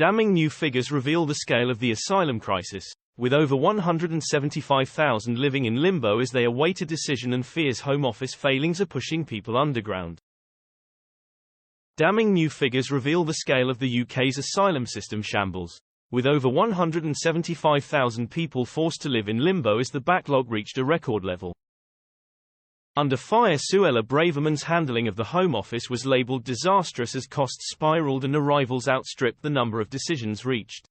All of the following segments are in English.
Damning new figures reveal the scale of the asylum crisis, with over 175,000 living in limbo as they await a decision and fears Home Office failings are pushing people underground. Damning new figures reveal the scale of the UK's asylum system shambles, with over 175,000 people forced to live in limbo as the backlog reached a record level. Under fire, Suella Braverman's handling of the Home Office was labelled disastrous as costs spiralled and arrivals outstripped the number of decisions reached.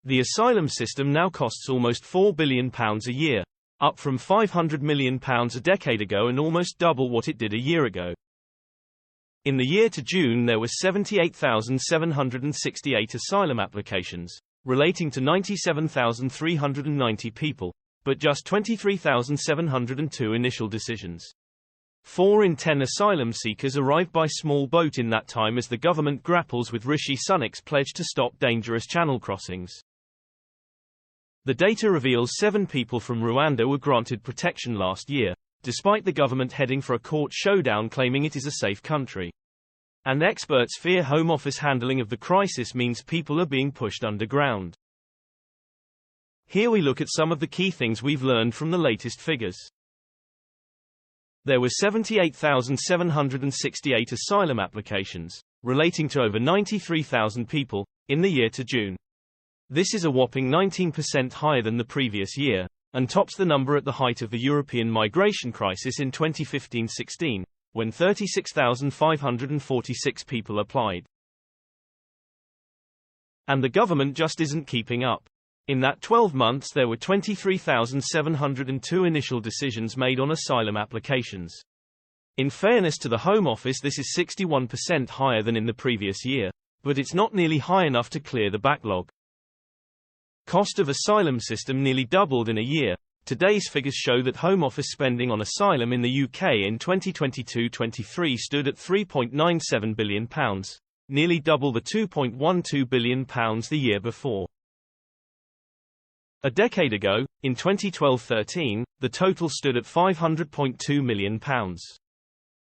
The asylum system now costs almost £4 billion a year, up from £500 million a decade ago and almost double what it did a year ago. In the year to June there were 78,768 asylum applications, relating to 97,390 people, but just 23,702 initial decisions. 4 in 10 asylum seekers arrived by small boat in that time as the government grapples with Rishi Sunak's pledge to stop dangerous channel crossings. The data reveals 7 people from Rwanda were granted protection last year, despite the government heading for a court showdown claiming it is a safe country. And experts fear Home Office handling of the crisis means people are being pushed underground. Here we look at some of the key things we've learned from the latest figures. There were 78,768 asylum applications, relating to over 93,000 people, in the year to June. This is a whopping 19% higher than the previous year, and tops the number at the height of the European migration crisis in 2015-16, when 36,546 people applied. And the government just isn't keeping up. In that 12 months there were 23,702 initial decisions made on asylum applications. In fairness to the Home Office, this is 61% higher than in the previous year, but it's not nearly high enough to clear the backlog. Cost of asylum system nearly doubled in a year. Today's figures show that Home Office spending on asylum in the UK in 2022-23 stood at £3.97 billion, nearly double the £2.12 billion the year before. A decade ago, in 2012-13, the total stood at £500.2 million.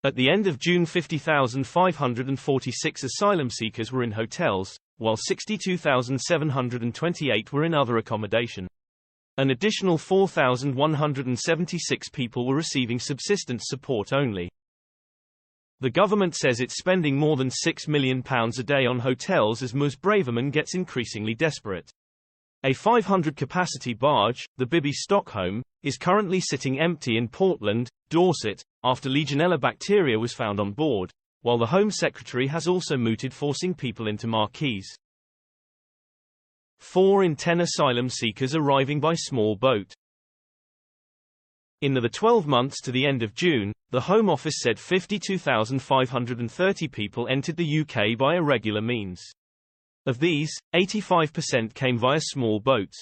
At the end of June, 50,546 asylum seekers were in hotels, while 62,728 were in other accommodation. An additional 4,176 people were receiving subsistence support only. The government says it's spending more than £6 million a day on hotels as Ms Braverman gets increasingly desperate. A 500-capacity barge, the Bibby Stockholm, is currently sitting empty in Portland, Dorset, after Legionella bacteria was found on board, while the Home Secretary has also mooted forcing people into marquees. 4 in 10 asylum seekers arriving by small boat. In the 12 months to the end of June, the Home Office said 52,530 people entered the UK by irregular means. Of these, 85% came via small boats.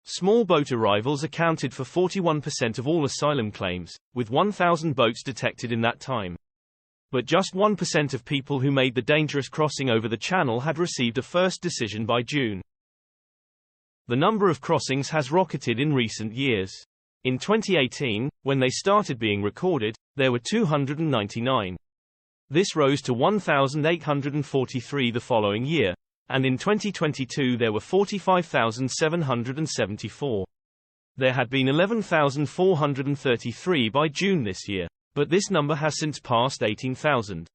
Small boat arrivals accounted for 41% of all asylum claims, with 1,000 boats detected in that time. But just 1% of people who made the dangerous crossing over the channel had received a first decision by June. The number of crossings has rocketed in recent years. In 2018, when they started being recorded, there were 299. This rose to 1,843 the following year, and in 2022 there were 45,774. There had been 11,433 by June this year, but this number has since passed 18,000.